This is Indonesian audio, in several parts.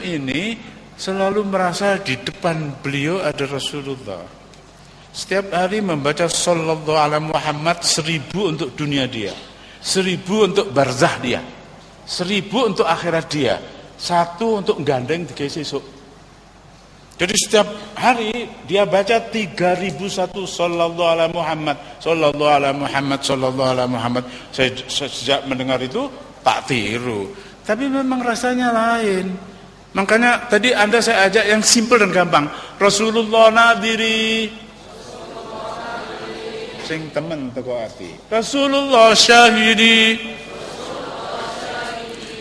ini selalu merasa di depan beliau ada Rasulullah. Setiap hari membaca sallallahu alaihi Muhammad 1000 untuk dunia dia, 1000 untuk barzah dia, 1000 untuk akhirat dia, 1 untuk gandeng digawe sesuk. Jadi setiap hari dia baca 3001 sallallahu alaihi Muhammad, sallallahu alaihi Muhammad, sallallahu alaihi Muhammad. Saya sejak mendengar itu tak tiru, tapi memang rasanya lain. Makanya tadi Anda saya ajak yang simpel dan gampang. Rasulullah nadiri, sing temen teko ati. Rasulullah syahidi,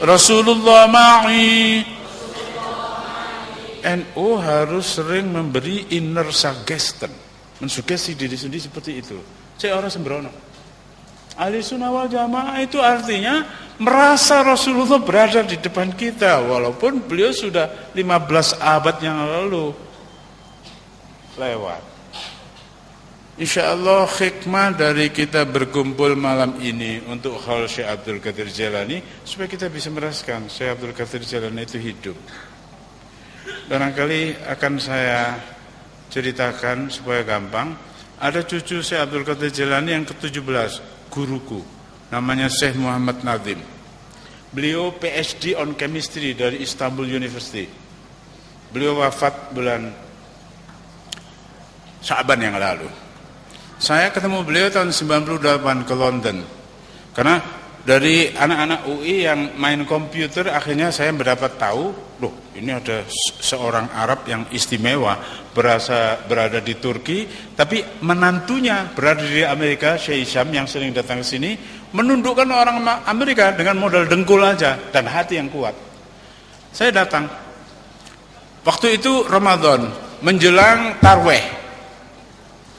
Rasulullah ma'i. NU harus sering memberi inner suggestion, mensugesti diri sendiri seperti itu. Saya orang sembrono. Ahli sunnah wal jamaah itu artinya merasa Rasulullah berada di depan kita, walaupun beliau sudah 15 abad yang lalu lewat. Insyaallah hikmah dari kita berkumpul malam ini untuk hal Syekh Abdul Qadir Jailani, supaya kita bisa merasakan Syekh Abdul Qadir Jailani itu hidup. Barangkali akan saya ceritakan supaya gampang. Ada cucu Syekh Abdul Qadir Jailani yang ke-17, guruku, namanya Syekh Muhammad Nazim. Beliau PhD on Chemistry dari Istanbul University. Beliau wafat bulan Sya'ban yang lalu. Saya ketemu beliau tahun 98 ke London. Karena dari anak-anak UI yang main komputer, akhirnya saya mendapat tahu, loh ini ada seorang Arab yang istimewa, berada di Turki, tapi menantunya berada di Amerika, Syekh Hisham yang sering datang ke sini, menundukkan orang Amerika dengan modal dengkul aja dan hati yang kuat. Saya datang. Waktu itu Ramadan, menjelang Tarweh.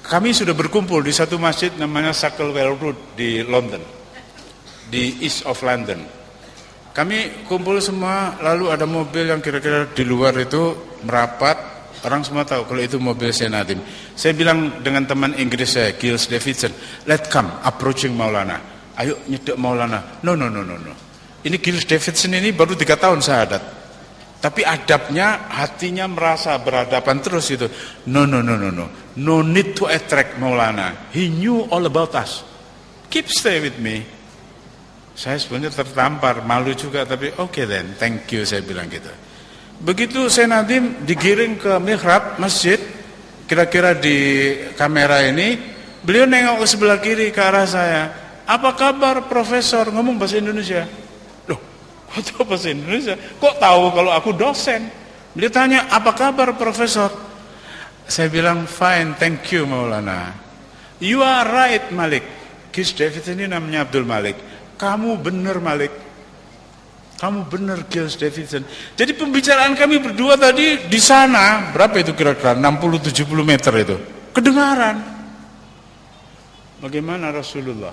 Kami sudah berkumpul di satu masjid namanya Sacklewell Road di London, di East of London. Kami kumpul semua, lalu ada mobil yang kira-kira di luar itu merapat. Orang semua tahu kalau itu mobil Syekh Nadim. Saya bilang dengan teman Inggris saya, Giles Davidson, let's come approaching Maulana. Ayo nyedek Maulana. No. Ini Giles Davidson ini baru 3 tahun syahadat. Tapi adabnya, hatinya merasa berhadapan terus itu. No. No need to attract Maulana. He knew all about us. Keep stay with me. Saya sebenarnya tertampar, malu juga, tapi okay then, thank you, saya bilang gitu. Begitu Syekh Nadim digiring ke mihrab masjid, kira-kira di kamera ini, beliau nengok ke sebelah kiri ke arah saya. Apa kabar Profesor? Ngomong bahasa Indonesia. Loh, kok tahu bahasa Indonesia? Kok tahu kalau aku dosen? Beliau tanya, apa kabar Profesor? Saya bilang, fine, thank you Maulana. You are right Malik. Giles Davidson ini namanya Abdul Malik. Kamu benar Malik. Kamu benar Giles Davidson. Jadi pembicaraan kami berdua tadi di sana, berapa itu kira-kira? 60-70 meter itu. Kedengaran. Bagaimana Rasulullah?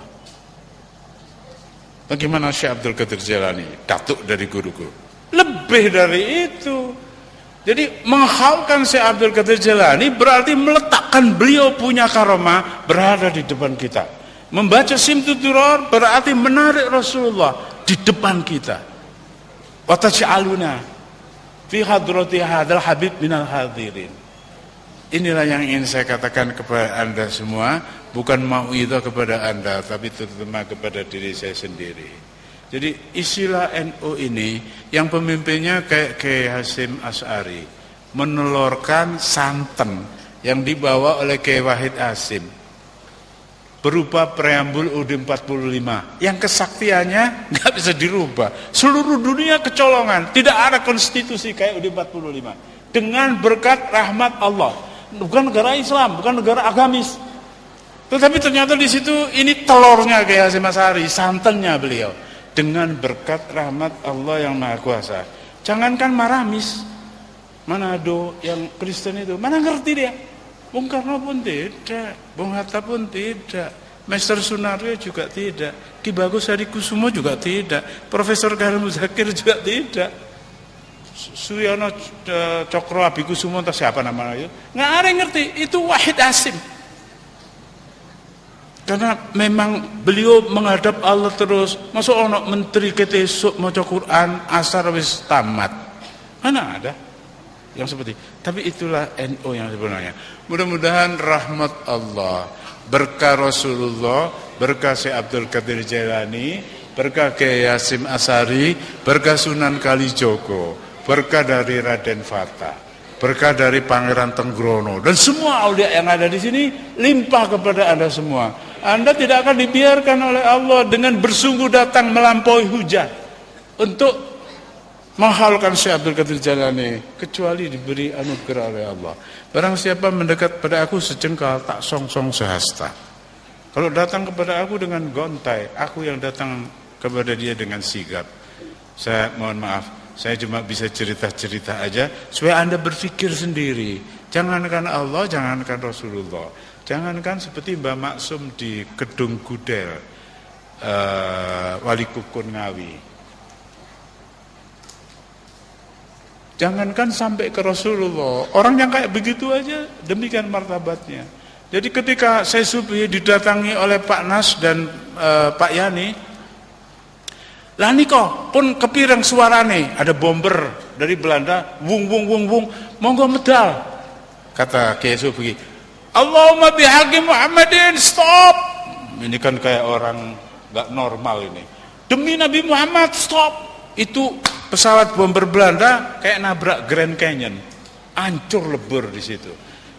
Bagaimana Syekh Abdul Qadir Jailani? Datuk dari guruku. Lebih dari itu. Jadi menghaulkan Syekh Abdul Qadir Jailani berarti meletakkan beliau punya karomah berada di depan kita. Membaca Simtud-Duror berarti menarik Rasulullah di depan kita. Wa taj'aluna fi hadrati hadzal habib minal hadirin. Inilah yang ingin saya katakan kepada Anda semua, bukan mauidhah kepada Anda, tapi terutama kepada diri saya sendiri. Jadi istilah NU ini yang pemimpinnya kayak Kiai Hasyim Asy'ari, menelurkan santen yang dibawa oleh Kiai Wahid Hasyim berupa preambul UUD 45 yang kesaktiannya nggak bisa dirubah. Seluruh dunia kecolongan, tidak ada konstitusi kayak UUD 45 dengan berkat rahmat Allah. Bukan negara Islam, bukan negara agamis, tetapi ternyata di situ ini telurnya Kiai Hasyim Asy'ari, santannya beliau, dengan berkat rahmat Allah yang Maha Kuasa. Jangankan Maramis, Manado yang Kristen itu, mana ngerti dia? Bung Karno pun tidak, Bung Hatta pun tidak, Master Sunario juga tidak, Ki Bagus Hadikusumo juga tidak, Profesor Karim Muzakir juga tidak, Suyono Cokro Abikusumo entah siapa namanya itu, nggak ada yang ngerti, itu Wahid Hasyim. Karena memang beliau menghadap Allah terus. Masuk ono menteri kita esuk maca Quran asar wis tamat. Mana ada yang seperti. Tapi itulah NU yang sebenarnya. Mudah-mudahan rahmat Allah, berkah Rasulullah, berkah Syekh Abdul Qadir Jailani, berkah Kiai Hasyim Asy'ari, berkah Sunan Kalijogo, berkah dari Raden Fata, berkah dari Pangeran Tenggrono, dan semua aulia yang ada di sini limpah kepada Anda semua. Anda tidak akan dibiarkan oleh Allah dengan bersungguh datang melampaui hujan untuk menghalalkan Syekh Abdul Qadir Jailani, kecuali diberi anugerah oleh Allah. Barang siapa mendekat pada aku sejengkal, tak song-song sehasta. Kalau datang kepada aku dengan gontai, aku yang datang kepada dia dengan sigap. Saya mohon maaf, saya cuma bisa cerita-cerita aja supaya Anda berpikir sendiri. Jangankan Allah, jangankan Rasulullah, jangankan seperti Mbah Maksum di Kedung Gudel, Wali Kukun Ngawi. Jangankan sampai ke Rasulullah, orang yang kayak begitu aja demikian martabatnya. Jadi ketika saya Subuhi didatangi oleh Pak Nas dan Pak Yani, lah niko pun kepireng suarane, ada bomber dari Belanda, wung wung wung wung, monggo medal. Kata Kiai Subuhi, Allahumma bihaqi Muhammadin, stop. Ini kan kayak orang gak normal ini. Demi Nabi Muhammad, stop. Itu pesawat bomber Belanda kayak nabrak Grand Canyon, hancur lebur di situ.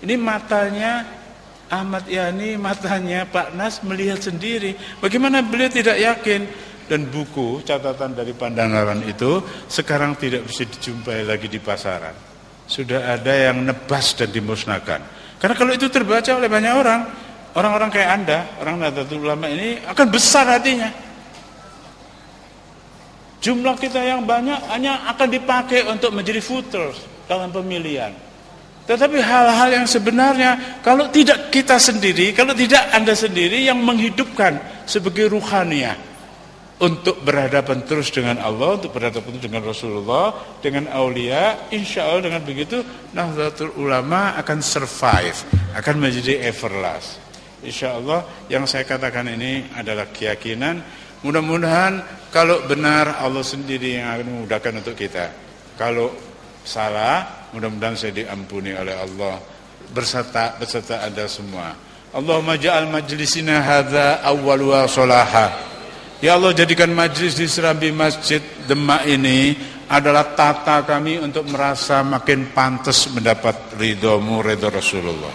Ini matanya Ahmad Yani, matanya Pak Nas melihat sendiri. Bagaimana beliau tidak yakin? Dan buku catatan dari Pandanaran itu sekarang tidak bisa dijumpai lagi di pasaran. Sudah ada yang nebas dan dimusnahkan. Karena kalau itu terbaca oleh banyak orang, orang-orang kayak Anda, orang Nahdlatul Ulama ini akan besar hatinya. Jumlah kita yang banyak hanya akan dipakai untuk menjadi voters dalam pemilihan. Tetapi hal-hal yang sebenarnya kalau tidak kita sendiri, kalau tidak Anda sendiri yang menghidupkan sebagai ruhaniyah untuk berhadapan terus dengan Allah, untuk berhadapan terus dengan Rasulullah, dengan aulia, insya Allah dengan begitu Nahdlatul Ulama akan survive, akan menjadi everlast. Insya Allah yang saya katakan ini adalah keyakinan. Mudah-mudahan kalau benar Allah sendiri yang akan memudahkan untuk kita. Kalau salah, mudah-mudahan saya diampuni oleh Allah beserta Anda semua. Allahumma ja'al majlisina hadza awwaluha sholaha. Ya Allah, jadikan majlis di Serambi Masjid Demak ini adalah tata kami untuk merasa makin pantas mendapat ridhomu, ridho Rasulullah.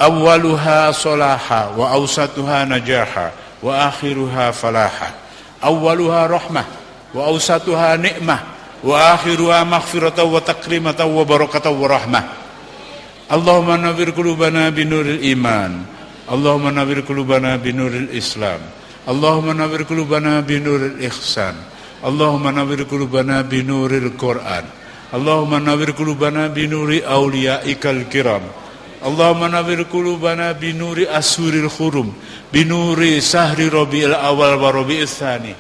Awwaluha sholaha wa awsatuha najaha wa akhiruha falaha. Awwaluha rahmah wa awsatuha ni'mah wa akhiruha maghfiratan wa takrimatan wa barakatan wa rahmah. Allahumma nawwir qulubana binuril iman, Allahumma nawwir qulubana binuril islam, Allahumma nawwir qulubana binuril ihsan, Allahumma nawwir qulubana binuril Quran, Allahumma nawwir qulubana binuri auliyaikal kiram, Allahumma nawwir qulubana binuri asuril khurum, binuri sahri Rabiul Awal wa Rabiul Tsani.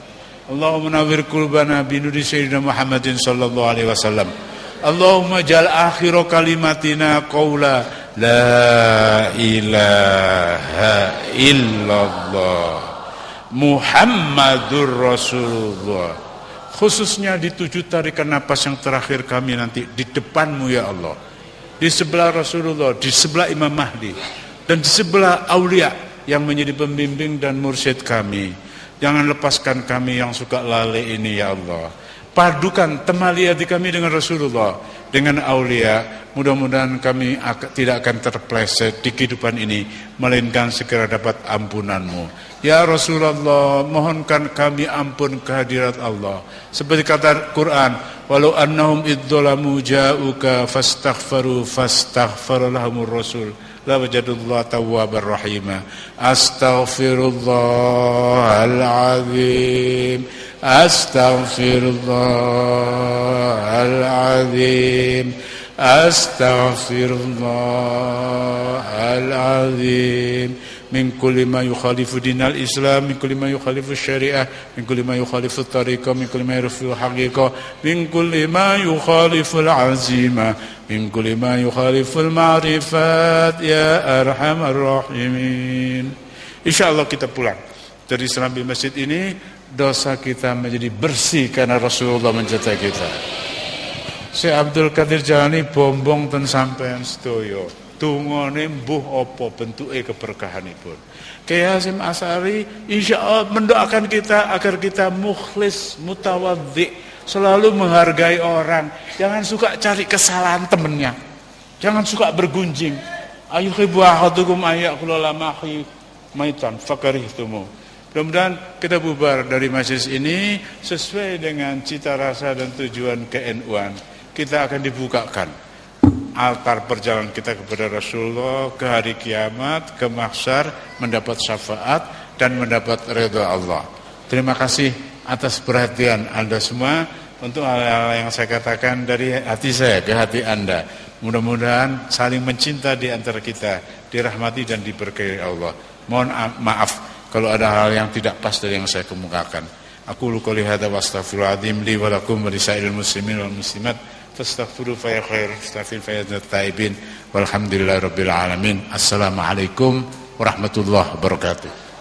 Allahumma nawwir qulubana binuri sayyidina Muhammadin sallallahu alaihi wasallam. Allahumma ja'al akhir kalimatina qaula la ilaha illallah Muhammadur Rasulullah. Khususnya di 7 tarikan napas yang terakhir kami nanti di depanmu ya Allah, di sebelah Rasulullah, di sebelah Imam Mahdi, dan di sebelah aulia yang menjadi pembimbing dan mursyid kami. Jangan lepaskan kami yang suka lalai ini ya Allah. Padukan temali hati kami dengan Rasulullah, dengan aulia. Mudah-mudahan kami tidak akan terpleset di kehidupan ini, melainkan segera dapat ampunanmu. Ya Rasulullah, mohonkan kami ampun kehadirat Allah. Seperti kata Quran, walau annahum idzalamu ja'uka fastaghfaru lahumur rasul la wajadullah tawwabar rahima. Astaghfirullahaladzim, astaghfirullahaladzim, astaghfirullahaladzim. Min kulli ma yukhalifu dinal Islam, min kulli ma yukhalifu syariah, min kulli ma yukhalifu tariqah, min kulli ma yukhalifu haqiqah, min kulli ma yukhalifu al-azimah, min kulli ma yukhalifu al-ma'rifat ya arhamar rahimin. Insyaallah kita pulang dari Serambi Masjid ini, dosa kita menjadi bersih karena Rasulullah mencetak kita. Syekh Abdul Qadir Jalani bombong ten sampean sedaya. Tungone mbuh apa bentuke keberkahanipun. Kiai Hasyim Asy'ari insyaallah mendoakan kita agar kita mukhlis, mutawaddi, selalu menghargai orang. Jangan suka cari kesalahan temennya. Jangan suka bergunjing. Ayuhibbu ahadukum ayyakula lamahi maitan fakarihtumu. Mudah-mudahan kita bubar dari majelis ini sesuai dengan cita rasa dan tujuan KNU-an. Kita akan dibukakan altar perjalanan kita kepada Rasulullah, ke hari kiamat, ke mahsyar, mendapat syafaat dan mendapat ridha Allah. Terima kasih atas perhatian Anda semua untuk hal-hal yang saya katakan dari hati saya ke hati Anda. Mudah-mudahan saling mencinta di antara kita, dirahmati dan diberkahi Allah. Mohon maaf kalau ada hal yang tidak pas dari yang saya kemukakan. Aku qouli hadza wa astaghfirullahaladzim li wa lakum wa lisairil muslimin wal muslimat fastaghfiru fa ya khair astaghfir fa ya taibin walhamdulillahirabbil alamin. Assalamualaikum warahmatullahi wabarakatuh.